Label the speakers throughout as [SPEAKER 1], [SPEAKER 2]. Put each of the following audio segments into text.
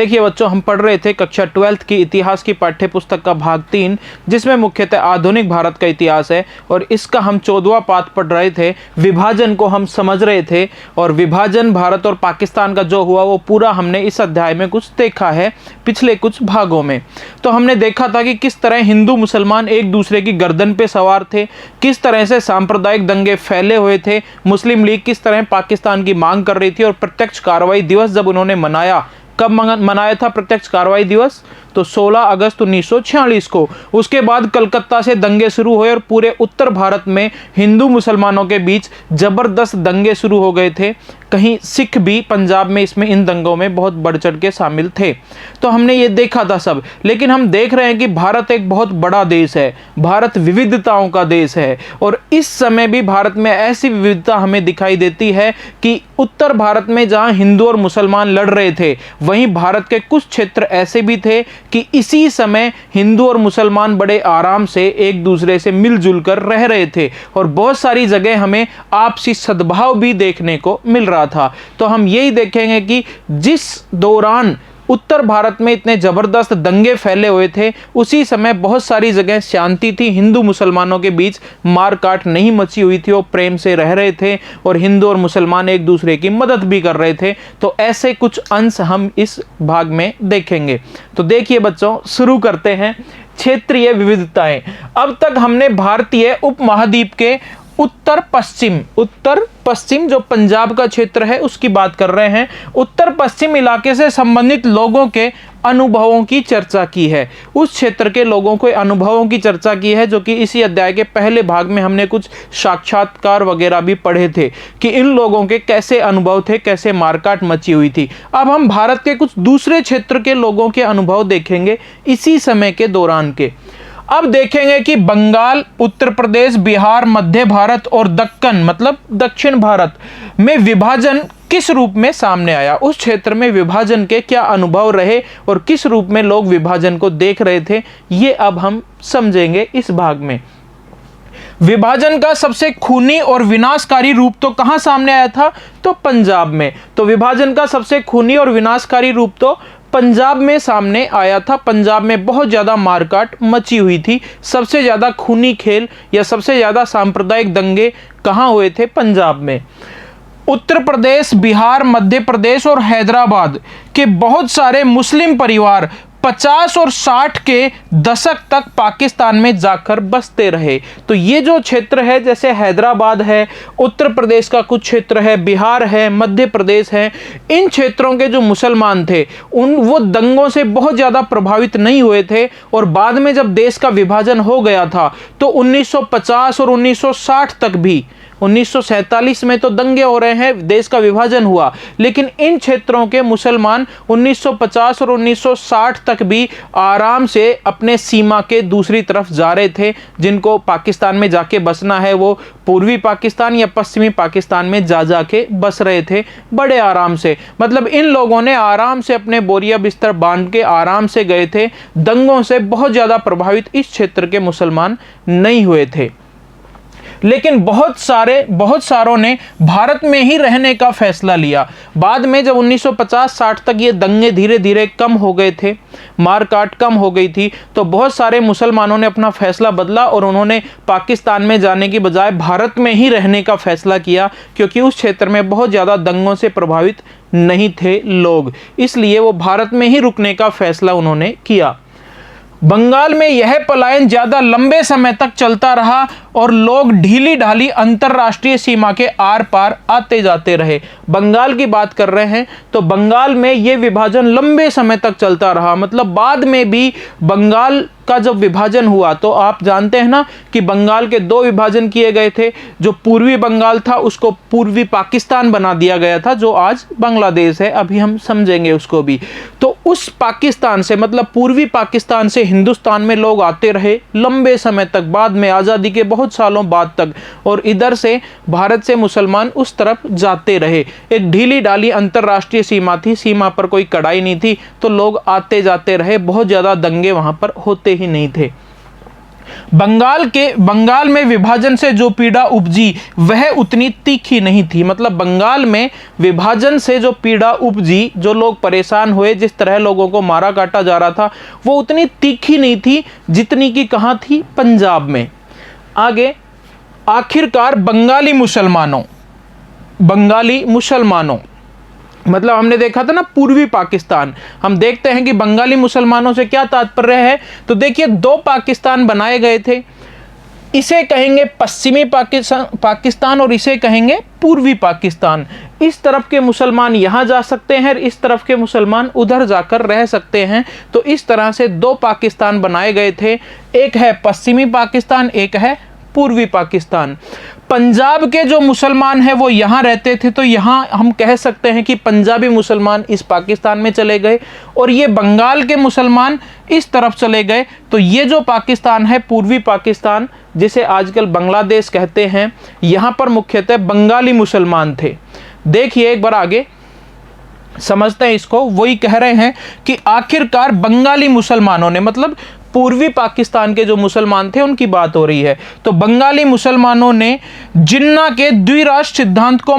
[SPEAKER 1] देखिए बच्चों, हम पढ़ रहे थे कक्षा 12th की इतिहास की पाठ्य पुस्तक का भाग 3, जिसमें मुख्यतः आधुनिक भारत का इतिहास है। और इसका हम 14वां पाठ पढ़ रहे थे। विभाजन को हम समझ रहे थे और विभाजन भारत और पाकिस्तान का जो हुआ वो पूरा हमने इस अध्याय में कुछ देखा है पिछले कुछ भागों में। तो हमने देखा था कि किस तरह हिंदू मुसलमान एक दूसरे की गर्दन पे सवार थे, किस तरह से सांप्रदायिक दंगे फैले हुए थे, मुस्लिम लीग किस तरह पाकिस्तान की मांग कर रही थी। और प्रत्यक्ष कार्रवाई दिवस जब उन्होंने मनाया, कब मनाया था प्रत्यक्ष कार्रवाई दिवस? तो 16 अगस्त 1946 को। उसके बाद कलकत्ता से दंगे शुरू हुए और पूरे उत्तर भारत में हिंदू मुसलमानों के बीच जबरदस्त दंगे शुरू हो गए थे। कहीं सिख भी पंजाब में इसमें इन दंगों में बहुत बढ़ चढ़ के शामिल थे। तो हमने ये देखा था सब। लेकिन हम देख रहे हैं कि भारत एक बहुत बड़ा देश है, भारत विविधताओं का देश है। और इस समय भी भारत में ऐसी विविधता हमें दिखाई देती है कि उत्तर भारत में जहां हिंदू और मुसलमान लड़ रहे थे, वहीं भारत के कुछ क्षेत्र ऐसे भी थे कि इसी समय हिंदू और मुसलमान बड़े आराम से एक दूसरे से मिलजुल कर रह रहे थे। और बहुत सारी जगह हमें आपसी सद्भाव भी देखने को मिल रहा था। तो हम यही देखेंगे कि जिस दौरान उत्तर भारत में इतने जबरदस्त दंगे फैले हुए थे, उसी समय बहुत सारी जगह शांति थी, हिंदू मुसलमानों के बीच मारकाट नहीं मची हुई थी, वो प्रेम से रह रहे थे और हिंदू और मुसलमान एक दूसरे की मदद भी कर रहे थे। तो ऐसे कुछ अंश हम इस भाग में देखेंगे। तो देखिए बच्चों, शुरू करते हैं क्षेत्रीय विविधताएं। अब तक हमने भारतीय उपमहाद्वीप के उत्तर पश्चिम जो पंजाब का क्षेत्र है उसकी बात कर रहे हैं। उत्तर पश्चिम इलाके से संबंधित लोगों के अनुभवों की चर्चा की है। उस क्षेत्र के लोगों के अनुभवों की चर्चा की है, जो कि इसी अध्याय के पहले भाग में हमने कुछ साक्षात्कार वगैरह भी पढ़े थे कि इन लोगों के कैसे अनुभव थे, कैसे मारकाट मची हुई थी। अब हम भारत के कुछ दूसरे क्षेत्र के लोगों के अनुभव देखेंगे इसी समय के दौरान के। अब देखेंगे कि बंगाल, उत्तर प्रदेश, बिहार, मध्य भारत और दक्कन मतलब दक्षिण भारत में विभाजन किस रूप में सामने आया, उस क्षेत्र में विभाजन के क्या अनुभव रहे और किस रूप में लोग विभाजन को देख रहे थे, ये अब हम समझेंगे इस भाग में। विभाजन का सबसे खूनी और विनाशकारी रूप तो कहां सामने आया था? तो पंजाब में। तो विभाजन का सबसे खूनी और विनाशकारी रूप तो पंजाब में सामने आया था। पंजाब में बहुत ज़्यादा मारकाट मची हुई थी। सबसे ज़्यादा खूनी खेल या सबसे ज़्यादा सांप्रदायिक दंगे कहाँ हुए थे? पंजाब में। उत्तर प्रदेश, बिहार, मध्य प्रदेश और हैदराबाद के बहुत सारे मुस्लिम परिवार 50 और 60 के दशक तक पाकिस्तान में जाकर बसते रहे। तो ये जो क्षेत्र है, जैसे हैदराबाद है, उत्तर प्रदेश का कुछ क्षेत्र है, बिहार है, मध्य प्रदेश है, इन क्षेत्रों के जो मुसलमान थे वो दंगों से बहुत ज़्यादा प्रभावित नहीं हुए थे। और बाद में जब देश का विभाजन हो गया था तो 1950 और 1960 तक भी, 1947 में तो दंगे हो रहे हैं, देश का विभाजन हुआ, लेकिन इन क्षेत्रों के मुसलमान 1950 और 1960 तक भी आराम से अपने सीमा के दूसरी तरफ जा रहे थे। जिनको पाकिस्तान में जाके बसना है वो पूर्वी पाकिस्तान या पश्चिमी पाकिस्तान में जाके बस रहे थे बड़े आराम से। मतलब इन लोगों ने आराम से अपने बोरिया बिस्तर बांध के आराम से गए थे। दंगों से बहुत ज़्यादा प्रभावित इस क्षेत्र के मुसलमान नहीं हुए थे। लेकिन बहुत सारों ने भारत में ही रहने का फैसला लिया। बाद में जब 1950-60 तक ये दंगे धीरे धीरे कम हो गए थे, मारकाट कम हो गई थी, तो बहुत सारे मुसलमानों ने अपना फैसला बदला और उन्होंने पाकिस्तान में जाने की बजाय भारत में ही रहने का फैसला किया, क्योंकि उस क्षेत्र में बहुत ज़्यादा दंगों से प्रभावित नहीं थे लोग, इसलिए वो भारत में ही रुकने का फैसला उन्होंने किया। बंगाल में यह पलायन ज़्यादा लंबे समय तक चलता रहा और लोग ढीली ढाली अंतर्राष्ट्रीय सीमा के आर पार आते जाते रहे। बंगाल की बात कर रहे हैं तो बंगाल में यह विभाजन लंबे समय तक चलता रहा। मतलब बाद में भी बंगाल का जब विभाजन हुआ तो आप जानते हैं ना कि बंगाल के 2 विभाजन किए गए थे। जो पूर्वी बंगाल था उसको पूर्वी पाकिस्तान बना दिया गया था, जो आज बांग्लादेश है, अभी हम समझेंगे उसको भी। तो उस पाकिस्तान से, मतलब पूर्वी पाकिस्तान से हिंदुस्तान में लोग आते रहे लंबे समय तक, बाद में आज़ादी के बहुत सालों बाद तक, और इधर से भारत से मुसलमान उस तरफ जाते रहे। एक ढीली ढाली अंतर्राष्ट्रीय सीमा थी, सीमा पर कोई कड़ाई नहीं थी, तो लोग आते जाते रहे, बहुत ज़्यादा दंगे वहाँ पर होते ही नहीं थे। बंगाल में विभाजन से जो पीड़ा उपजी वह उतनी तीखी नहीं थी। मतलब बंगाल में विभाजन से जो पीड़ा उपजी, जो लोग परेशान हुए, जिस तरह लोगों को मारा काटा जा रहा था, वो उतनी तीखी नहीं थी जितनी कि कहाँ थी, पंजाब में। आगे, आखिरकार बंगाली मुसलमानों मतलब हमने देखा था ना पूर्वी पाकिस्तान, हम देखते हैं कि बंगाली मुसलमानों से क्या तात्पर्य है। तो देखिए, दो पाकिस्तान बनाए गए थे, इसे कहेंगे पश्चिमी पाकिस्तान और इसे कहेंगे पूर्वी पाकिस्तान। इस तरफ के मुसलमान यहाँ जा सकते हैं, इस तरफ के मुसलमान उधर जाकर रह सकते हैं। तो इस तरह से दो पाकिस्तान बनाए गए थे, एक है पश्चिमी पाकिस्तान, एक है पूर्वी पाकिस्तान। पंजाब के जो मुसलमान हैं वो यहाँ रहते थे, तो यहाँ हम कह सकते हैं कि पंजाबी मुसलमान इस पाकिस्तान में चले गए, और ये बंगाल के मुसलमान इस तरफ चले गए। तो ये जो पाकिस्तान है, पूर्वी पाकिस्तान, जिसे आजकल बांग्लादेश कहते हैं, यहाँ पर मुख्यतः बंगाली मुसलमान थे। देखिए एक बार आगे समझते हैं इसको। वही कह रहे हैं कि आखिरकार बंगाली मुसलमानों ने, मतलब पूर्वी पाकिस्तान के जो मुसलमान थे उनकी बात हो रही है, तो बंगाली मुसलमानों ने जिन्ना के द्विराष्ट्र सिद्धांत को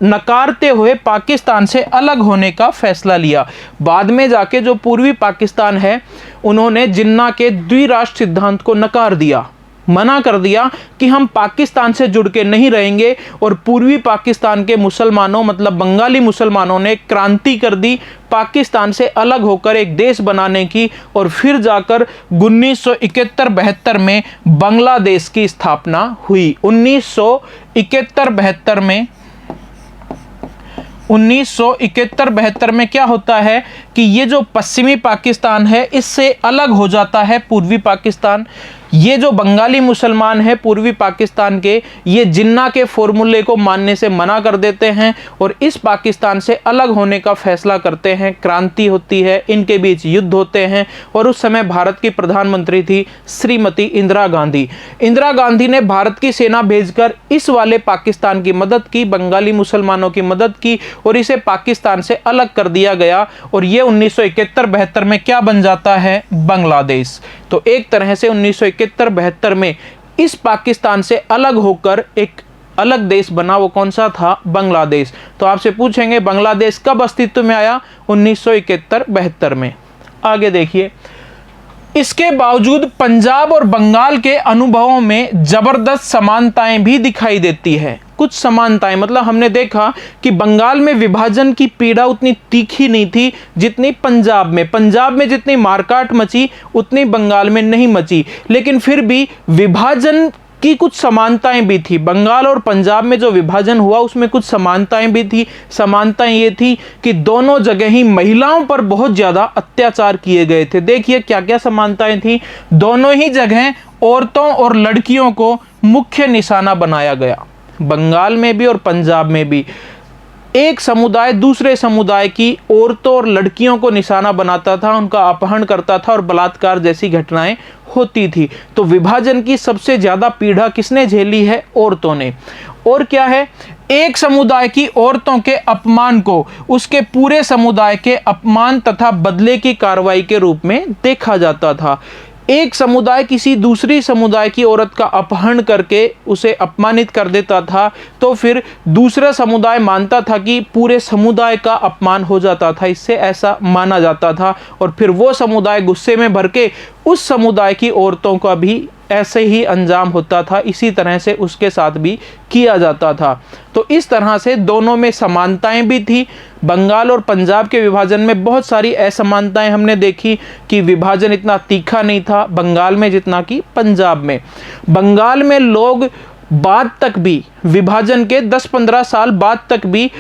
[SPEAKER 1] नकारते हुए पाकिस्तान से अलग होने का फैसला लिया। बाद में जाके जो पूर्वी पाकिस्तान है, उन्होंने जिन्ना के द्विराष्ट्र सिद्धांत को नकार दिया, मना कर दिया कि हम पाकिस्तान से जुड़ के नहीं रहेंगे। और पूर्वी पाकिस्तान के मुसलमानों, मतलब बंगाली मुसलमानों ने क्रांति कर दी, पाकिस्तान से अलग होकर एक देश बनाने की, और फिर जाकर 1971-72 में बांग्लादेश की स्थापना हुई। 1971-72 में क्या होता है कि ये जो पश्चिमी पाकिस्तान है, इससे अलग हो जाता है पूर्वी पाकिस्तान। ये जो बंगाली मुसलमान है पूर्वी पाकिस्तान के, ये जिन्ना के फॉर्मूले को मानने से मना कर देते हैं और इस पाकिस्तान से अलग होने का फैसला करते हैं। क्रांति होती है, इनके बीच युद्ध होते हैं, और उस समय भारत की प्रधानमंत्री थी श्रीमती इंदिरा गांधी। इंदिरा गांधी ने भारत की सेना भेजकर इस वाले पाकिस्तान की मदद की, बंगाली मुसलमानों की मदद की, और इसे पाकिस्तान से अलग कर दिया गया। और ये 1971-72 में क्या बन जाता है, बांग्लादेश। तो एक तरह से 1971-72 में इस पाकिस्तान से अलग होकर एक अलग देश बना, वो कौन सा था, बांग्लादेश। तो आपसे पूछेंगे बांग्लादेश कब अस्तित्व में आया, 1971-72 में। आगे देखिए, इसके बावजूद पंजाब और बंगाल के अनुभवों में जबरदस्त समानताएं भी दिखाई देती है। कुछ समानताएं, मतलब हमने देखा कि बंगाल में विभाजन की पीड़ा उतनी तीखी नहीं थी जितनी पंजाब में जितनी मारकाट मची उतनी बंगाल में नहीं मची, लेकिन फिर भी विभाजन की कुछ समानताएं भी थी। बंगाल और पंजाब में जो विभाजन हुआ उसमें कुछ समानताएं भी थी। समानताएं ये थी कि दोनों जगह ही महिलाओं पर बहुत ज़्यादा अत्याचार किए गए थे। देखिए क्या क्या समानताएं थी। दोनों ही जगह औरतों और लड़कियों को मुख्य निशाना बनाया गया, बंगाल में भी और पंजाब में भी। एक समुदाय दूसरे समुदाय की औरतों और लड़कियों को निशाना बनाता था, उनका अपहरण करता था और बलात्कार जैसी घटनाएं होती थी। तो विभाजन की सबसे ज्यादा पीड़ा किसने झेली है, औरतों ने। और क्या है, एक समुदाय की औरतों के अपमान को उसके पूरे समुदाय के अपमान तथा बदले की कार्रवाई के रूप में देखा जाता था। एक समुदाय किसी दूसरी समुदाय की औरत का अपहरण करके उसे अपमानित कर देता था, तो फिर दूसरा समुदाय मानता था कि पूरे समुदाय का अपमान हो जाता था, इससे ऐसा माना जाता था। और फिर वो समुदाय गुस्से में भर के उस समुदाय की औरतों का भी ऐसे ही अंजाम होता था, इसी तरह से उसके साथ भी किया जाता था। तो इस तरह से दोनों में समानताएं भी थी। बंगाल और पंजाब के विभाजन में बहुत सारी असमानताएं हमने देखी कि विभाजन इतना तीखा नहीं था बंगाल में जितना कि पंजाब में। बंगाल में लोग बाद तक भी, विभाजन के 10-15 साल बाद तक भी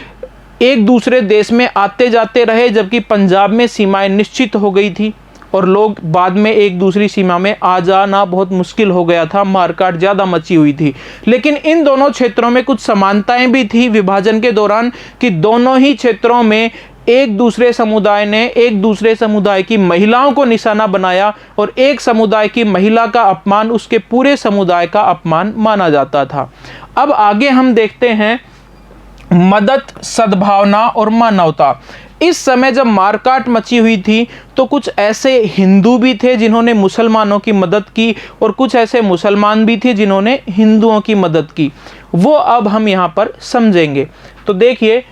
[SPEAKER 1] एक दूसरे देश में आते जाते रहे, जबकि पंजाब में सीमाएं निश्चित हो गई थी और लोग बाद में एक दूसरी सीमा में आ जाना बहुत मुश्किल हो गया था, मारकाट ज़्यादा मची हुई थी। लेकिन इन दोनों क्षेत्रों में कुछ समानताएं भी थी विभाजन के दौरान कि दोनों ही क्षेत्रों में एक दूसरे समुदाय ने एक दूसरे समुदाय की महिलाओं को निशाना बनाया और एक समुदाय की महिला का अपमान उसके पूरे समुदाय का अपमान माना जाता था। अब आगे हम देखते हैं मदद, सद्भावना और मानवता। इस समय जब मारकाट मची हुई थी तो कुछ ऐसे हिंदू भी थे जिन्होंने मुसलमानों की मदद की और कुछ ऐसे मुसलमान भी थे जिन्होंने हिंदुओं की मदद की। वो अब हम यहाँ पर समझेंगे। तो देखिए,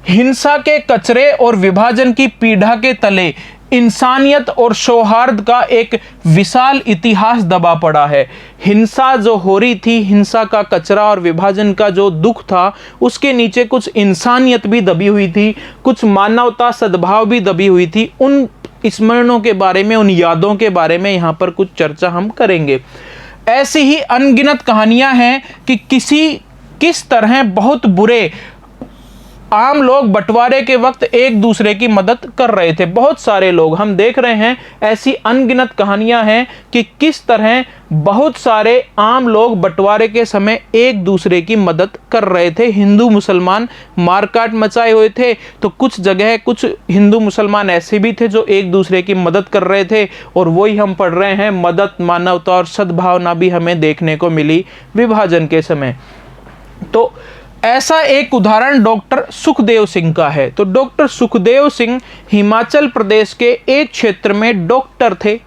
[SPEAKER 1] हिंसा के कचरे और विभाजन की पीड़ा के तले इंसानियत और सौहार्द का एक विशाल इतिहास दबा पड़ा है। हिंसा जो हो रही थी, हिंसा का कचरा और विभाजन का जो दुख था, उसके नीचे कुछ इंसानियत भी दबी हुई थी, कुछ मानवता सद्भाव भी दबी हुई थी। उन स्मरणों के बारे में, उन यादों के बारे में यहाँ पर कुछ चर्चा हम करेंगे। ऐसी ही अनगिनत कहानियां हैं कि किस तरह बहुत बुरे आम लोग बंटवारे के वक्त एक दूसरे की मदद कर रहे थे। बहुत सारे लोग हम देख रहे हैं, ऐसी अनगिनत कहानियां हैं कि किस तरह बहुत सारे आम लोग बंटवारे के समय एक दूसरे की मदद कर रहे थे। हिंदू मुसलमान मारकाट मचाए हुए थे, तो कुछ जगह कुछ हिंदू मुसलमान ऐसे भी थे जो एक दूसरे की मदद कर रहे थे, और वही हम पढ़ रहे हैं। मदद, मानवता और सद्भावना भी हमें देखने को मिली विभाजन के समय। तो ऐसा एक उदाहरण डॉक्टर सुखदेव सिंह का है। तो डॉक्टर सुखदेव सिंह हिमाचल प्रदेश के एक क्षेत्र में डॉक्टर थे।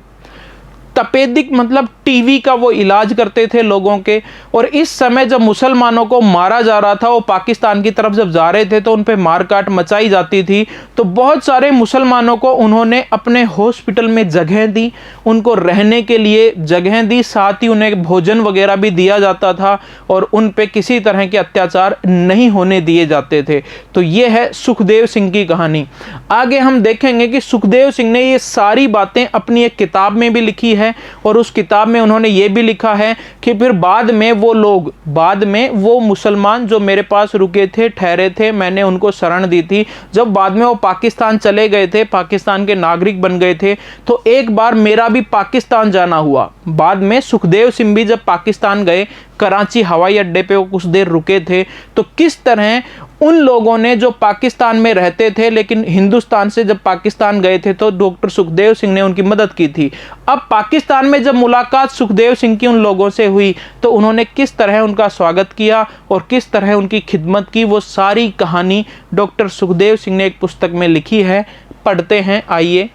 [SPEAKER 1] तपेदिक मतलब टीवी का वो इलाज करते थे लोगों के। और इस समय जब मुसलमानों को मारा जा रहा था, वो पाकिस्तान की तरफ जब जा रहे थे तो उन पे मारकाट मचाई जाती थी, तो बहुत सारे मुसलमानों को उन्होंने अपने हॉस्पिटल में जगह दी, उनको रहने के लिए जगह दी, साथ ही उन्हें भोजन वगैरह भी दिया जाता था और उन पे किसी तरह के अत्याचार नहीं होने दिए जाते थे। तो ये है सुखदेव सिंह की कहानी। आगे हम देखेंगे कि सुखदेव सिंह ने ये सारी बातें अपनी एक किताब में भी लिखी है, और उस किताब में उन्होंने ये भी लिखा है कि फिर बाद में वो मुसलमान जो मेरे पास रुके थे, ठहरे थे, मैंने उनको शरण दी थी, जब बाद में वो पाकिस्तान चले गए थे, पाकिस्तान के नागरिक बन गए थे, तो एक बार मेरा भी पाकिस्तान जाना हुआ। बाद में सुखदेव सिंह भी जब पाकिस्तान गए, कराची हवाई अड्डे पे वो कुछ देर रुके थे, तो किस तरह उन लोगों ने जो पाकिस्तान में रहते थे लेकिन हिंदुस्तान से जब पाकिस्तान गए थे तो डॉक्टर सुखदेव सिंह ने उनकी मदद की थी। अब पाकिस्तान में जब मुलाकात सुखदेव सिंह की उन लोगों से हुई तो उन्होंने किस तरह उनका स्वागत किया और किस तरह उनकी खिदमत की, वो सारी कहानी डॉक्टर सुखदेव सिंह ने एक पुस्तक में लिखी है। पढ़ते हैं, आइए।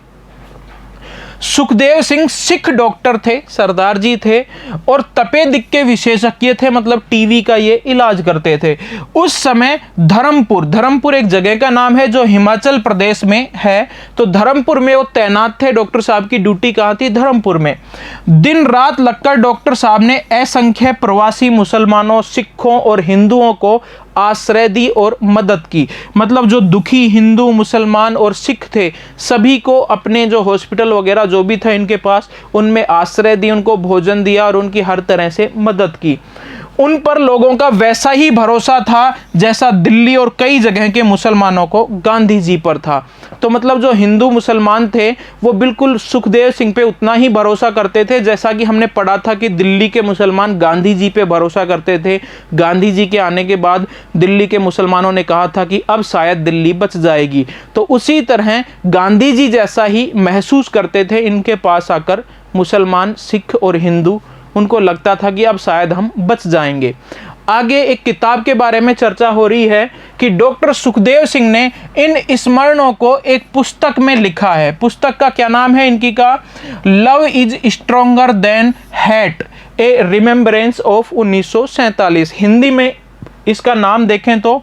[SPEAKER 1] सुखदेव सिंह सिख डॉक्टर थे, सरदार जी थे, और तपेदिक के विशेषज्ञ थे, मतलब टीवी का ये इलाज करते थे। उस समय धर्मपुर एक जगह का नाम है जो हिमाचल प्रदेश में है। तो धर्मपुर में वो तैनात थे। डॉक्टर साहब की ड्यूटी कहाँ थी? धर्मपुर में। दिन रात लगकर डॉक्टर साहब ने असंख्य प्रवासी मुसलमानों, सिखों और हिंदुओं को आश्रय दी और मदद की। मतलब जो दुखी हिंदू, मुसलमान और सिख थे, सभी को अपने जो हॉस्पिटल वगैरह जो भी था इनके पास, उनमें आश्रय दी, उनको भोजन दिया और उनकी हर तरह से मदद की। उन पर लोगों का वैसा ही भरोसा था जैसा दिल्ली और कई जगह के मुसलमानों को गांधी जी पर था। तो मतलब जो हिंदू मुसलमान थे वो बिल्कुल सुखदेव सिंह पे उतना ही भरोसा करते थे जैसा कि हमने पढ़ा था कि दिल्ली के मुसलमान गांधी जी पे भरोसा करते थे। गांधी जी के आने के बाद दिल्ली के मुसलमानों ने कहा था कि अब शायद दिल्ली बच जाएगी। तो उसी तरह गांधी जी जैसा ही महसूस करते थे इनके पास आकर मुसलमान, सिख और हिंदू। उनको लगता था कि अब शायद हम बच जाएंगे। आगे एक किताब के बारे में चर्चा हो रही है कि डॉक्टर सुखदेव सिंह ने इन स्मरणों को एक पुस्तक में लिखा है। पुस्तक का क्या नाम है इनकी का? Love is stronger than hate, A remembrance of 1947। Hindi में इसका नाम देखें तो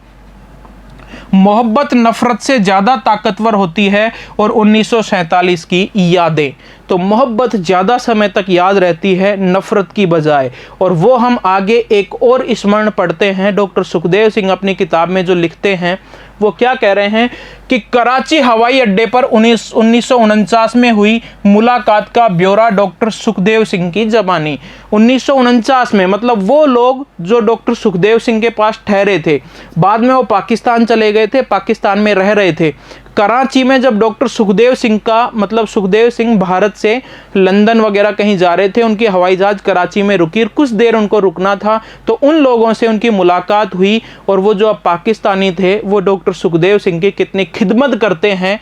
[SPEAKER 1] मोहब्बत नफरत से ज़्यादा ताकतवर होती है और 1947 की यादें। तो मोहब्बत ज़्यादा समय तक याद रहती है नफरत की बजाय। और वो हम आगे एक और स्मरण पढ़ते हैं। डॉक्टर सुखदेव सिंह अपनी किताब में जो लिखते हैं वो क्या कह रहे हैं कि कराची हवाई अड्डे पर 1949 में हुई मुलाकात का ब्यौरा डॉक्टर सुखदेव सिंह की ज़बानी। 1949 में, मतलब वो लोग जो डॉक्टर सुखदेव सिंह के पास ठहरे थे, बाद में वो पाकिस्तान चले गए थे, पाकिस्तान में रह रहे थे। कराची में जब डॉक्टर सुखदेव सिंह का, मतलब सुखदेव सिंह भारत से लंदन वगैरह कहीं जा रहे थे, उनकी हवाई जहाज कराची में रुकी, कुछ देर उनको रुकना था, तो उन लोगों से उनकी मुलाकात हुई। और वो जो अब पाकिस्तानी थे वो डॉक्टर सुखदेव सिंह की कितनी खिदमत करते हैं।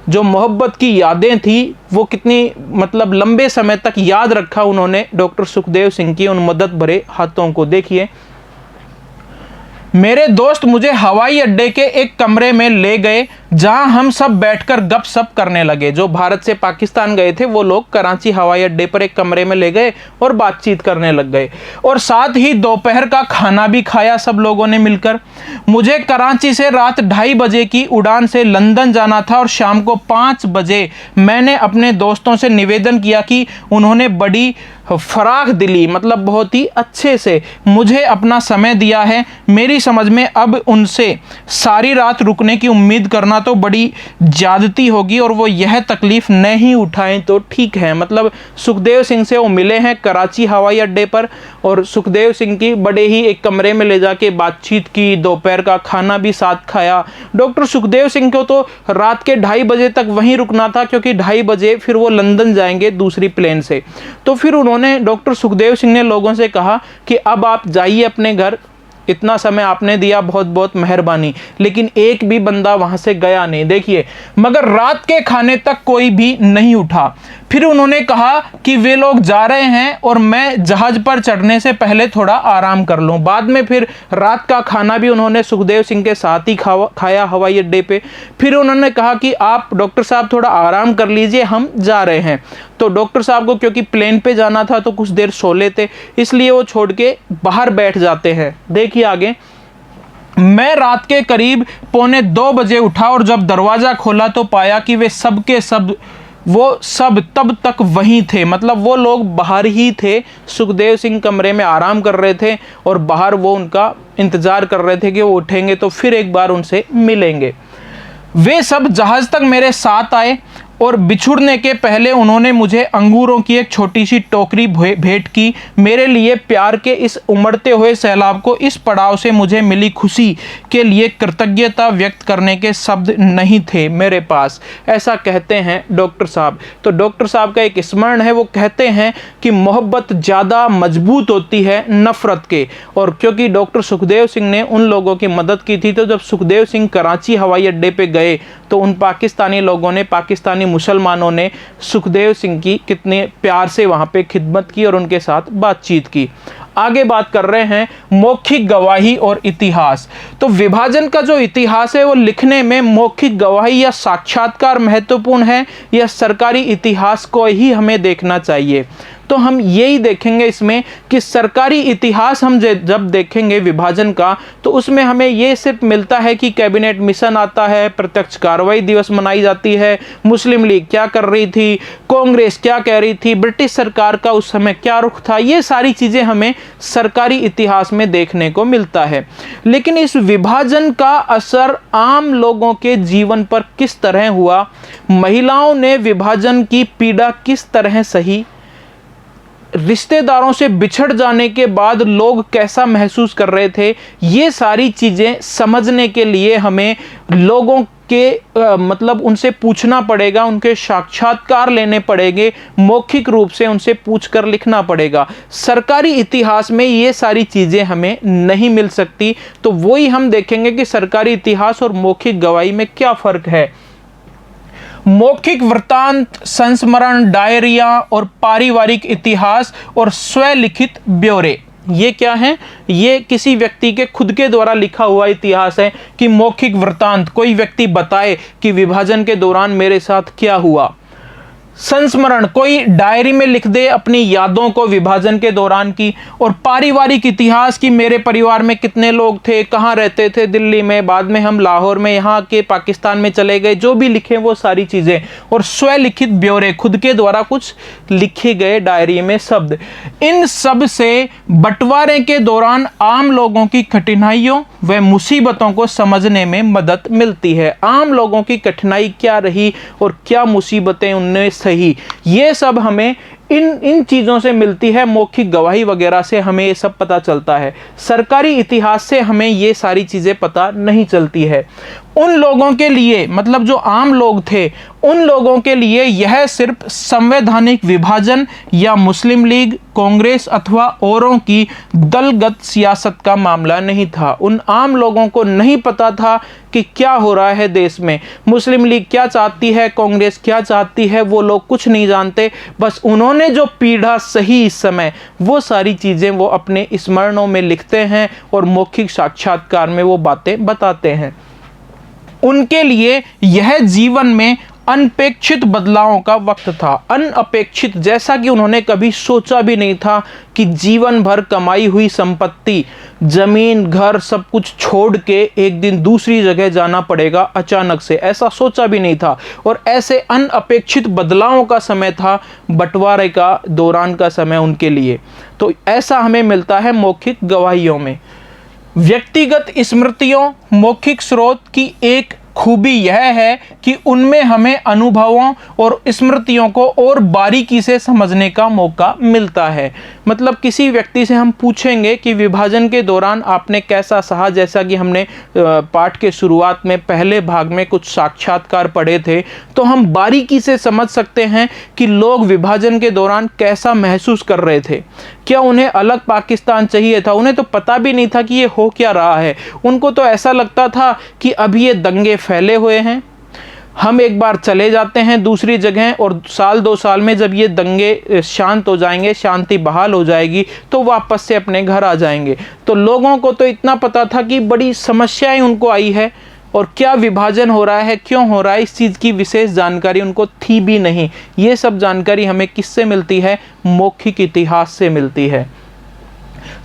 [SPEAKER 1] जो मोहब्बत की यादें थी वो कितनी मतलब लंबे समय तक याद रखा उन्होंने डॉक्टर सुखदेव सिंह की उन मदद भरे हाथों को। देखिए, मेरे दोस्त मुझे हवाई अड्डे के एक कमरे में ले गए। जहां हम सब बैठकर गपशप करने लगे। जो भारत से पाकिस्तान गए थे वो लोग कराची हवाई अड्डे पर एक कमरे में ले गए और बातचीत करने लग गए, और साथ ही दोपहर का खाना भी खाया सब लोगों ने मिलकर। मुझे कराची से रात 2:30 बजे की उड़ान से लंदन जाना था, और शाम को 5 बजे मैंने अपने दोस्तों से निवेदन किया कि उन्होंने बड़ी फराख दिली, मतलब बहुत ही अच्छे से मुझे अपना समय दिया है। मेरी समझ में अब उनसे सारी रात रुकने की उम्मीद करना तो बड़ी ज्यादती होगी, और वो यह तकलीफ नहीं उठाएं तो ठीक है। मतलब सुखदेव सिंह से वो मिले हैं कराची हवाई अड्डे पर, और सुखदेव सिंह की बड़े ही एक कमरे में ले जाके बातचीत की, दोपहर का खाना भी साथ खाया। डॉक्टर सुखदेव सिंह को तो रात के 2:30 बजे तक वहीं रुकना था, क्योंकि 2:30 बजे फिर वो लंदन जाएंगे दूसरी प्लेन से। तो फिर उन्होंने डॉक्टर सुखदेव सिंह ने लोगों से कहा कि अब आप जाइए अपने घर, इतना समय आपने दिया, बहुत बहुत मेहरबानी। लेकिन एक भी बंदा वहां से गया नहीं, देखिए। मगर रात के खाने तक कोई भी नहीं उठा। फिर उन्होंने कहा कि वे लोग जा रहे हैं और मैं जहाज पर चढ़ने से पहले थोड़ा आराम कर लूं। बाद में फिर रात का खाना भी उन्होंने सुखदेव सिंह के साथ ही खाया हवाई अड्डे पे। फिर उन्होंने कहा कि आप डॉक्टर साहब थोड़ा आराम कर लीजिए, हम जा रहे हैं। तो डॉक्टर साहब को क्योंकि प्लेन पे जाना था तो कुछ देर सो लेते, इसलिए वो छोड़ के बाहर बैठ जाते हैं। देखिए आगे, मैं रात के करीब 1:45 बजे उठा, और जब दरवाजा खोला तो पाया कि वे सब के सब तब तक वहीं थे। मतलब वो लोग बाहर ही थे, सुखदेव सिंह कमरे में आराम कर रहे थे और बाहर वो उनका इंतजार कर रहे थे कि वो उठेंगे तो फिर एक बार उनसे मिलेंगे। वे सब जहाज तक मेरे साथ आए, और बिछुड़ने के पहले उन्होंने मुझे अंगूरों की एक छोटी सी टोकरी भेंट की। मेरे लिए प्यार के इस उमड़ते हुए सैलाब को, इस पड़ाव से मुझे मिली खुशी के लिए कृतज्ञता व्यक्त करने के शब्द नहीं थे मेरे पास, ऐसा कहते हैं डॉक्टर साहब। तो डॉक्टर साहब का एक स्मरण है, वो कहते हैं कि मोहब्बत ज़्यादा मजबूत होती है नफ़रत के। और क्योंकि डॉक्टर सुखदेव सिंह ने उन लोगों की मदद की थी, तो जब सुखदेव सिंह कराची हवाई अड्डे पे गए तो उन पाकिस्तानी लोगों ने, पाकिस्तानी मुसलमानों ने सुखदेव सिंह की कितने प्यार से वहां पे खिदमत की और उनके साथ बातचीत की। आगे बात कर रहे हैं मौखिक गवाही और इतिहास। तो विभाजन का जो इतिहास है वो लिखने में मौखिक गवाही या साक्षात्कार महत्वपूर्ण है, या सरकारी इतिहास को ही हमें देखना चाहिए। तो हम यही देखेंगे इसमें कि सरकारी इतिहास हम जब देखेंगे विभाजन का, तो उसमें हमें ये सिर्फ मिलता है कि कैबिनेट मिशन आता है, प्रत्यक्ष कार्रवाई दिवस मनाई जाती है, मुस्लिम लीग क्या कर रही थी, कांग्रेस क्या कह रही थी, ब्रिटिश सरकार का उस समय क्या रुख था, ये सारी चीजें हमें सरकारी इतिहास में देखने को मिलता है। लेकिन इस विभाजन का असर आम लोगों के जीवन पर किस तरह हुआ, महिलाओं ने विभाजन की पीड़ा किस तरह सही, रिश्तेदारों से बिछड़ जाने के बाद लोग कैसा महसूस कर रहे थे, ये सारी चीजें समझने के लिए हमें लोगों के मतलब उनसे पूछना पड़ेगा, उनके साक्षात्कार लेने पड़ेंगे, मौखिक रूप से उनसे पूछकर लिखना पड़ेगा। सरकारी इतिहास में ये सारी चीजें हमें नहीं मिल सकती। तो वही हम देखेंगे कि सरकारी इतिहास और मौखिक गवाही में क्या फर्क है। मौखिक वृत्तांत, संस्मरण, डायरिया और पारिवारिक इतिहास और स्वलिखित ब्यौरे, ये क्या है? ये किसी व्यक्ति के खुद के द्वारा लिखा हुआ इतिहास है कि मौखिक वृत्तांत, कोई व्यक्ति बताए कि विभाजन के दौरान मेरे साथ क्या हुआ। संस्मरण, कोई डायरी में लिख दे अपनी यादों को विभाजन के दौरान की। और पारिवारिक इतिहास की मेरे परिवार में कितने लोग थे, कहाँ रहते थे, दिल्ली में, बाद में हम लाहौर में, यहाँ के पाकिस्तान में चले गए, जो भी लिखे वो सारी चीजें। और स्वलिखित ब्यौरे, खुद के द्वारा कुछ लिखे गए डायरी में शब्द। इन सब से बंटवारे के दौरान आम लोगों की कठिनाइयों व मुसीबतों को समझने में मदद मिलती है। आम लोगों की कठिनाई क्या रही और क्या मुसीबतें उनने सही, ये सब हमें इन चीज़ों से मिलती है। मौखिक गवाही वगैरह से हमें ये सब पता चलता है। सरकारी इतिहास से हमें ये सारी चीज़ें पता नहीं चलती है। उन लोगों के लिए, मतलब जो आम लोग थे, उन लोगों के लिए यह सिर्फ संवैधानिक विभाजन या मुस्लिम लीग, कांग्रेस अथवा औरों की दलगत सियासत का मामला नहीं था। उन आम लोगों को नहीं पता था कि क्या हो रहा है देश में, मुस्लिम लीग क्या चाहती है, कांग्रेस क्या चाहती है, वो लोग कुछ नहीं जानते। बस उन्होंने जो पीड़ा सही इस समय, वो सारी चीज़ें वो अपने स्मरणों में लिखते हैं और मौखिक साक्षात्कार में वो बातें बताते हैं। उनके लिए यह जीवन में अनपेक्षित बदलावों का वक्त था। अनअपेक्षित, जैसा कि उन्होंने कभी सोचा भी नहीं था कि जीवन भर कमाई हुई संपत्ति, जमीन, घर, सब कुछ छोड़ के एक दिन दूसरी जगह जाना पड़ेगा अचानक से, ऐसा सोचा भी नहीं था। और ऐसे अनअपेक्षित बदलावों का समय था बंटवारे का दौरान का समय उनके लिए। तो ऐसा हमें मिलता है मौखिक गवाहियों में। व्यक्तिगत स्मृतियों मौखिक स्रोत की एक खूबी यह है कि उनमें हमें अनुभवों और स्मृतियों को और बारीकी से समझने का मौका मिलता है। मतलब किसी व्यक्ति से हम पूछेंगे कि विभाजन के दौरान आपने कैसा सहा, जैसा कि हमने पाठ के शुरुआत में पहले भाग में कुछ साक्षात्कार पढ़े थे, तो हम बारीकी से समझ सकते हैं कि लोग विभाजन के दौरान कैसा महसूस कर रहे थे। क्या उन्हें अलग पाकिस्तान चाहिए था? उन्हें तो पता भी नहीं था कि ये हो क्या रहा है। उनको तो ऐसा लगता था कि अभी ये दंगे फैले हुए हैं, हम एक बार चले जाते हैं दूसरी जगह और साल 2 साल में जब ये दंगे शांत हो जाएंगे, शांति बहाल हो जाएगी, तो वापस से अपने घर आ जाएंगे। तो लोगों को तो इतना पता था कि बड़ी समस्याएं उनको आई है और क्या विभाजन हो रहा है, क्यों हो रहा है, इस चीज़ की विशेष जानकारी उनको थी भी नहीं। ये सब जानकारी हमें किससे मिलती है? मौखिक इतिहास से मिलती है।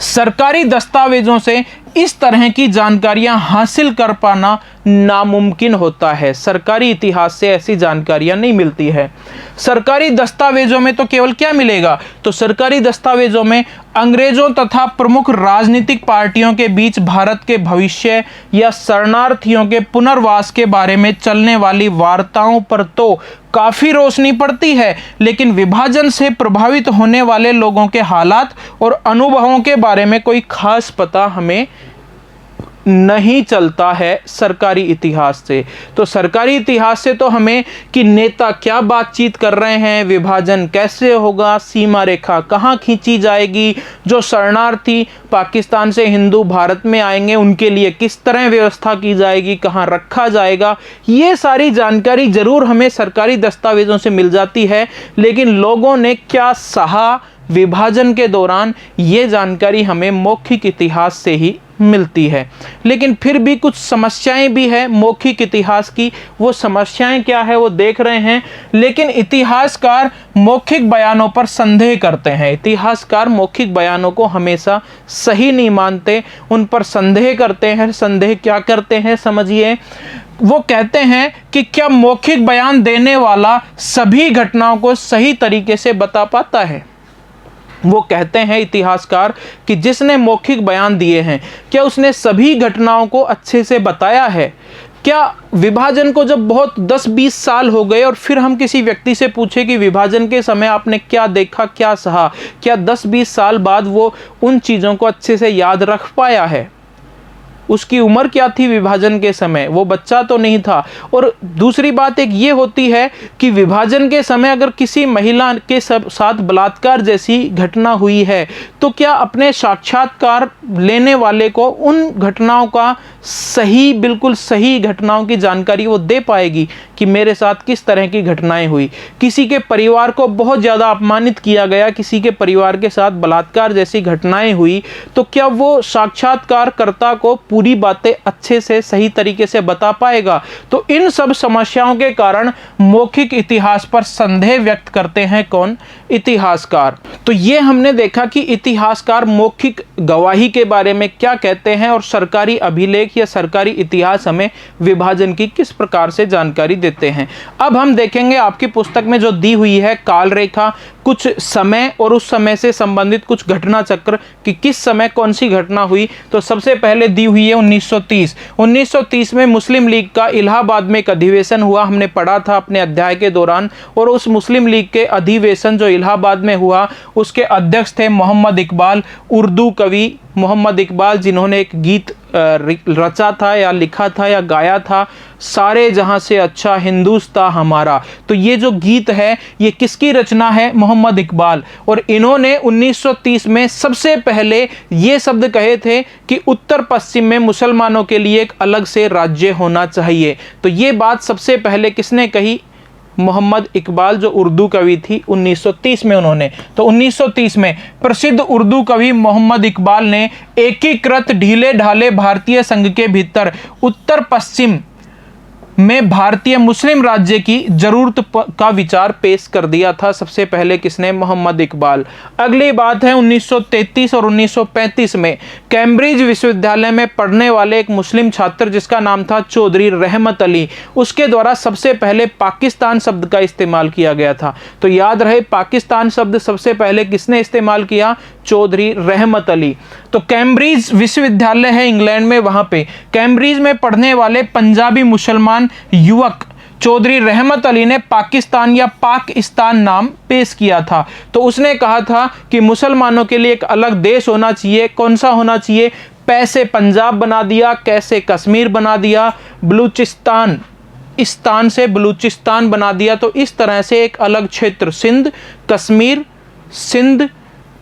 [SPEAKER 1] सरकारी दस्तावेजों से इस तरह की जानकारियां हासिल कर पाना नामुमकिन होता है। सरकारी इतिहास से ऐसी जानकारियां नहीं मिलती है। सरकारी दस्तावेजों में तो केवल क्या मिलेगा? तो सरकारी दस्तावेजों में अंग्रेजों तथा प्रमुख राजनीतिक पार्टियों के बीच भारत के भविष्य या शरणार्थियों के पुनर्वास के बारे में चलने वाली वार्ताओं पर तो काफी रोशनी पड़ती है, लेकिन विभाजन से प्रभावित होने वाले लोगों के हालात और अनुभवों के बारे में कोई खास पता हमें नहीं चलता है सरकारी इतिहास से। तो सरकारी इतिहास से तो हमें कि नेता क्या बातचीत कर रहे हैं, विभाजन कैसे होगा, सीमा रेखा कहाँ खींची जाएगी, जो शरणार्थी पाकिस्तान से हिंदू भारत में आएंगे उनके लिए किस तरह व्यवस्था की जाएगी, कहाँ रखा जाएगा, ये सारी जानकारी जरूर हमें सरकारी दस्तावेजों से मिल जाती है। लेकिन लोगों ने क्या सहा विभाजन के दौरान, ये जानकारी हमें मौखिक इतिहास से ही मिलती है। लेकिन फिर भी कुछ समस्याएं भी है मौखिक इतिहास की। वो समस्याएं क्या है वो देख रहे हैं। लेकिन इतिहासकार मौखिक बयानों पर संदेह करते हैं। इतिहासकार मौखिक बयानों को हमेशा सही नहीं मानते, उन पर संदेह करते हैं। संदेह क्या करते हैं समझिए। वो कहते हैं कि क्या मौखिक बयान देने वाला सभी घटनाओं को सही तरीके से बता पाता है? वो कहते हैं इतिहासकार कि जिसने मौखिक बयान दिए हैं, क्या उसने सभी घटनाओं को अच्छे से बताया है? क्या विभाजन को जब बहुत 10-20 साल हो गए और फिर हम किसी व्यक्ति से पूछे कि विभाजन के समय आपने क्या देखा, क्या सहा, क्या 10-20 साल बाद वो उन चीज़ों को अच्छे से याद रख पाया है? उसकी उम्र क्या थी विभाजन के समय? वो बच्चा तो नहीं था। और दूसरी बात एक ये होती है कि विभाजन के समय अगर किसी महिला के साथ बलात्कार जैसी घटना हुई है, तो क्या अपने साक्षात्कार लेने वाले को उन घटनाओं का सही, बिल्कुल सही घटनाओं की जानकारी वो दे पाएगी कि मेरे साथ किस तरह की घटनाएं हुई? किसी के परिवार को बहुत ज़्यादा अपमानित किया गया, किसी के परिवार के साथ बलात्कार जैसी घटनाएं हुई, तो क्या वो साक्षात्कारकर्ता को पूरी बातें अच्छे से सही तरीके से बता पाएगा? तो इन सब समस्याओं के कारण मौखिक इतिहास पर संदेह व्यक्त करते हैं कौन? इतिहासकार। तो ये हमने देखा कि इतिहासकार मौखिक गवाही के बारे में क्या कहते हैं और सरकारी अभिलेख या सरकारी इतिहास हमें विभाजन की किस प्रकार से जानकारी देते हैं। अब हम देखेंगे आपकी पुस्तक में जो दी हुई है काल रेखा, कुछ समय और उस समय से संबंधित कुछ घटना चक्र कि किस समय कौन सी घटना हुई। तो सबसे पहले दी हुई है 1930। 1930 में मुस्लिम लीग का इलाहाबाद में एक अधिवेशन हुआ, हमने पढ़ा था अपने अध्याय के दौरान। और उस मुस्लिम लीग के अधिवेशन जो इलाहाबाद में हुआ, उसके अध्यक्ष थे मोहम्मद इकबाल, उर्दू कवि मोहम्मद इकबाल, जिन्होंने एक गीत रचा था या लिखा था या गाया था, सारे जहां से अच्छा हिंदुस्तान हमारा। तो ये जो गीत है ये किसकी रचना है? मोहम्मद इकबाल। और इन्होंने 1930 में सबसे पहले ये शब्द कहे थे कि उत्तर पश्चिम में मुसलमानों के लिए एक अलग से राज्य होना चाहिए। तो ये बात सबसे पहले किसने कही? मोहम्मद इकबाल, जो उर्दू कवि थी 1930 में उन्होंने। तो 1930 में प्रसिद्ध उर्दू कवि मोहम्मद इकबाल ने एकीकृत ढीले ढाले भारतीय संघ के भीतर उत्तर पश्चिम में भारतीय मुस्लिम राज्य की जरूरत का विचार पेश कर दिया था। सबसे पहले किसने? मोहम्मद इकबाल। अगली बात है 1933 और 1935 में कैम्ब्रिज विश्वविद्यालय में पढ़ने वाले एक मुस्लिम छात्र जिसका नाम था चौधरी रहमत अली, उसके द्वारा सबसे पहले पाकिस्तान शब्द का इस्तेमाल किया गया था। तो याद रहे, पाकिस्तान शब्द सबसे पहले किसने इस्तेमाल किया? चौधरी रहमत अली। तो कैम्ब्रिज विश्वविद्यालय है इंग्लैंड में, वहां पे कैम्ब्रिज में पढ़ने वाले पंजाबी मुसलमान युवक चौधरी रहमत अली ने पाकिस्तान या पाकिस्तान नाम पेश किया था। तो उसने कहा था कि मुसलमानों के लिए एक अलग देश होना चाहिए। कौन सा होना चाहिए? पैसे पंजाब बना दिया, कैसे कश्मीर बना दिया, बलूचिस्तान इस्तान से बलूचिस्तान बना दिया। तो इस तरह से एक अलग क्षेत्र, सिंध, कश्मीर, सिंध,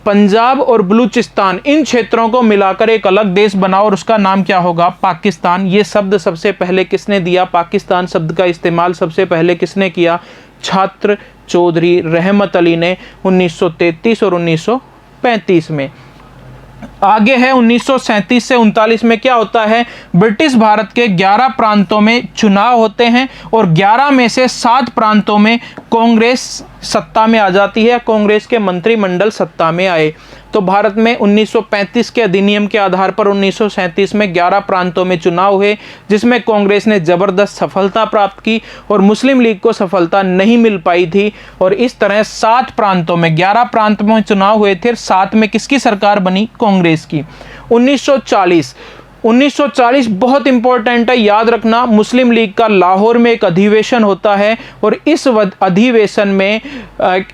[SPEAKER 1] पंजाब और बलूचिस्तान, इन क्षेत्रों को मिलाकर एक अलग देश बनाओ और उसका नाम क्या होगा? पाकिस्तान। ये शब्द सबसे पहले किसने दिया? पाकिस्तान शब्द का इस्तेमाल सबसे पहले किसने किया? छात्र चौधरी रहमत अली ने 1933 और 1935 में। आगे है 1937 से 39 में क्या होता है? ब्रिटिश भारत के 11 प्रांतों में चुनाव होते हैं और 11 में से 7 प्रांतों में कांग्रेस सत्ता में आ जाती है। कांग्रेस के मंत्रिमंडल सत्ता में आए। तो भारत में 1935 के अधिनियम के आधार पर 1937 में 11 प्रांतों में चुनाव हुए, जिसमें कांग्रेस ने जबरदस्त सफलता प्राप्त की और मुस्लिम लीग को सफलता नहीं मिल पाई थी। और इस तरह 7 प्रांतों में, 11 प्रांत में चुनाव हुए थे, 7 में किसकी सरकार बनी? कांग्रेस की। 1940 बहुत इंपॉर्टेंट है, याद रखना। मुस्लिम लीग का लाहौर में एक अधिवेशन होता है और इस अधिवेशन में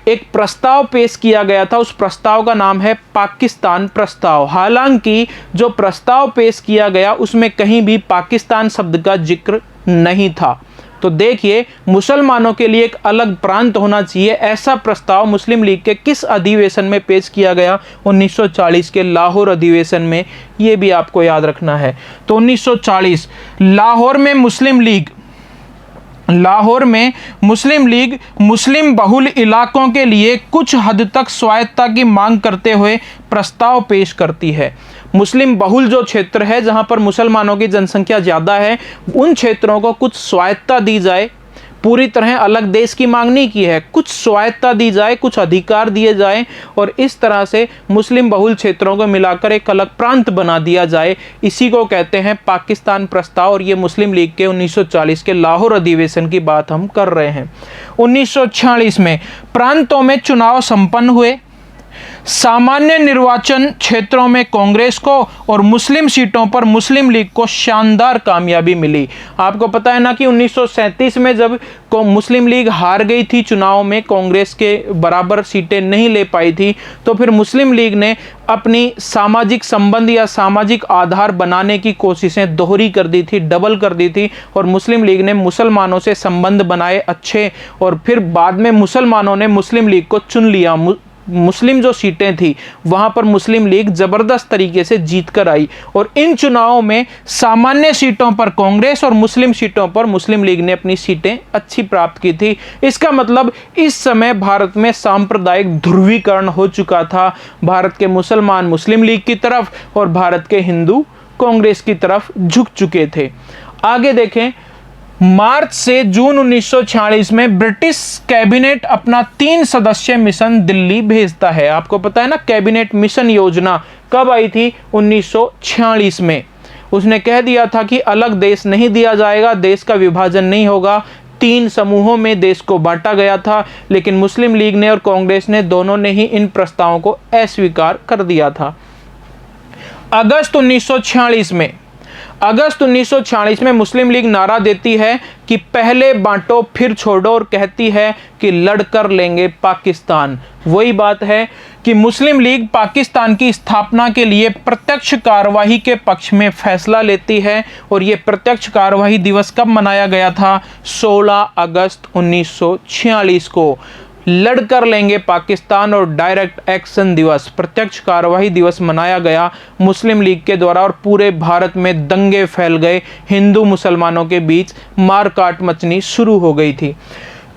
[SPEAKER 1] एक प्रस्ताव पेश किया गया था। उस प्रस्ताव का नाम है पाकिस्तान प्रस्ताव। हालांकि जो प्रस्ताव पेश किया गया उसमें कहीं भी पाकिस्तान शब्द का जिक्र नहीं था। तो देखिए, मुसलमानों के लिए एक अलग प्रांत होना चाहिए, ऐसा प्रस्ताव मुस्लिम लीग के किस अधिवेशन में पेश किया गया? 1940 के लाहौर अधिवेशन में। यह भी आपको याद रखना है। तो 1940 लाहौर में मुस्लिम लीग मुस्लिम बहुल इलाकों के लिए कुछ हद तक स्वायत्तता की मांग करते हुए प्रस्ताव पेश करती है। मुस्लिम बहुल जो क्षेत्र है, जहां पर मुसलमानों की जनसंख्या ज्यादा है, उन क्षेत्रों को कुछ स्वायत्तता दी जाए। पूरी तरह अलग देश की मांग नहीं की है, कुछ स्वायत्तता दी जाए, कुछ अधिकार दिए जाए और इस तरह से मुस्लिम बहुल क्षेत्रों को मिलाकर एक अलग प्रांत बना दिया जाए। इसी को कहते हैं पाकिस्तान प्रस्ताव। और ये मुस्लिम लीग के 1940 के लाहौर अधिवेशन की बात हम कर रहे हैं। 1946 में प्रांतों में चुनाव संपन्न हुए। सामान्य निर्वाचन क्षेत्रों में कांग्रेस को और मुस्लिम सीटों पर मुस्लिम लीग को शानदार कामयाबी मिली। आपको पता है ना कि 1937 में जब मुस्लिम लीग हार गई थी चुनाव में, कांग्रेस के बराबर सीटें नहीं ले पाई थी, तो फिर मुस्लिम लीग ने अपनी सामाजिक संबंध या सामाजिक आधार बनाने की कोशिशें दोहरी कर दी थी, डबल कर दी थी। और मुस्लिम लीग ने मुसलमानों से संबंध बनाए अच्छे, और फिर बाद में मुसलमानों ने मुस्लिम लीग को चुन लिया। मुस्लिम जो सीटें थी वहां पर मुस्लिम लीग जबरदस्त तरीके से जीत कर आई और इन चुनावों में सामान्य सीटों पर कांग्रेस और मुस्लिम सीटों पर मुस्लिम लीग ने अपनी सीटें अच्छी प्राप्त की थी। इसका मतलब इस समय भारत में सांप्रदायिक ध्रुवीकरण हो चुका था। भारत के मुसलमान मुस्लिम लीग की तरफ और भारत के हिंदू कांग्रेस की तरफ झुक चुके थे। आगे देखें, मार्च से जून 1946 में ब्रिटिश कैबिनेट अपना 3 सदस्यीय मिशन दिल्ली भेजता है। आपको पता है ना, कैबिनेट मिशन योजना कब आई थी? 1946 में। उसने कह दिया था कि अलग देश नहीं दिया जाएगा, देश का विभाजन नहीं होगा। 3 समूहों में देश को बांटा गया था, लेकिन मुस्लिम लीग ने और कांग्रेस ने दोनों ने ही इन प्रस्तावों को अस्वीकार कर दिया था। अगस्त 1946 में मुस्लिम लीग नारा देती है कि पहले बांटो फिर छोड़ो और कहती है कि लड़कर लेंगे पाकिस्तान। वही बात है कि मुस्लिम लीग पाकिस्तान की स्थापना के लिए प्रत्यक्ष कार्यवाही के पक्ष में फैसला लेती है और ये प्रत्यक्ष कार्यवाही दिवस कब मनाया गया था? 16 अगस्त 1946 को। लड़कर लेंगे पाकिस्तान और डायरेक्ट एक्शन दिवस, प्रत्यक्ष कार्यवाही दिवस मनाया गया मुस्लिम लीग के द्वारा और पूरे भारत में दंगे फैल गए। हिंदू मुसलमानों के बीच मारकाट मचनी शुरू हो गई थी।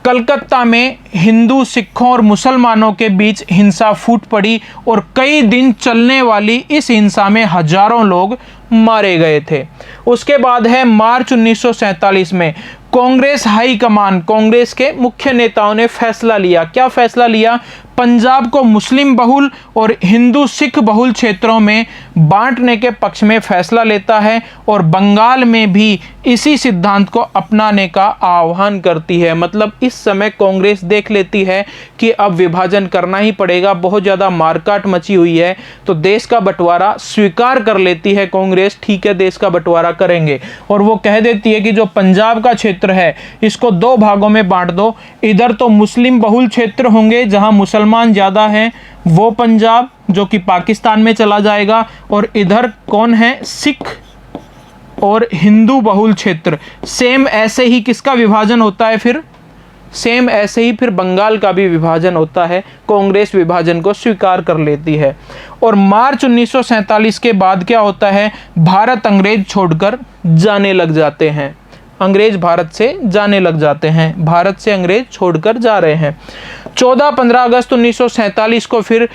[SPEAKER 1] कलकत्ता में हिंदू, सिखों और मुसलमानों के बीच हिंसा फूट पड़ी और कई दिन चलने वाली इस हिंसा में हजारों लोग मारे गए थे। उसके बाद है मार्च 1947 में कांग्रेस हाईकमान, कांग्रेस के मुख्य नेताओं ने फैसला लिया। क्या फैसला लिया? पंजाब को मुस्लिम बहुल और हिंदू सिख बहुल क्षेत्रों में बांटने के पक्ष में फैसला लेता है और बंगाल में भी इसी सिद्धांत को अपनाने का आह्वान करती है। मतलब इस समय कांग्रेस देख लेती है कि अब विभाजन करना ही पड़ेगा, बहुत ज़्यादा मारकाट मची हुई है, तो देश का बंटवारा स्वीकार कर लेती है कांग्रेस। ठीक है, देश का बंटवारा करेंगे, और वो कह देती है कि जो पंजाब का क्षेत्र है इसको 2 भागों में बांट दो। इधर तो मुस्लिम बहुल क्षेत्र होंगे जहां मुसलमान ज़्यादा हैं, वो पंजाब जो कि पाकिस्तान में चला जाएगा, और इधर कौन है? सिख और हिंदू बहुल क्षेत्र। सेम ऐसे ही किसका विभाजन होता है फिर? सेम ऐसे ही फिर बंगाल का भी विभाजन होता है। कांग्रेस विभाजन को स्वीकार कर लेती है। और मार्च 1947 के बाद क्या होता है? भारत अंग्रेज छोड़कर जाने लग जाते हैं। अंग्रेज भारत से जाने लग जाते हैं, भारत से अंग्रेज छोड़कर जा रहे हैं। 14-15 अगस्त 1947 को फिर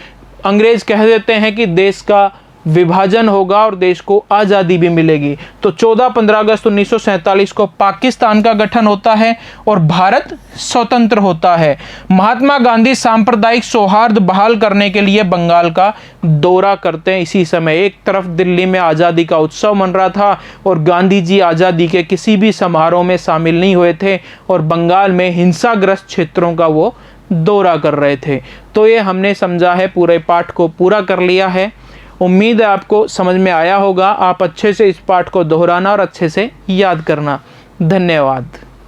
[SPEAKER 1] अंग्रेज कह देते हैं कि देश का विभाजन होगा और देश को आज़ादी भी मिलेगी। तो 14-15 अगस्त 1947 को पाकिस्तान का गठन होता है और भारत स्वतंत्र होता है। महात्मा गांधी सांप्रदायिक सौहार्द बहाल करने के लिए बंगाल का दौरा करते हैं। इसी समय एक तरफ दिल्ली में आज़ादी का उत्सव मन रहा था और गांधी जी आज़ादी के किसी भी समारोह में शामिल नहीं हुए थे, और बंगाल में हिंसाग्रस्त क्षेत्रों का वो दौरा कर रहे थे। तो ये हमने समझा है, पूरे पाठ को पूरा कर लिया है। उम्मीद है आपको समझ में आया होगा। आप अच्छे से इस पाठ को दोहराना और अच्छे से याद करना। धन्यवाद।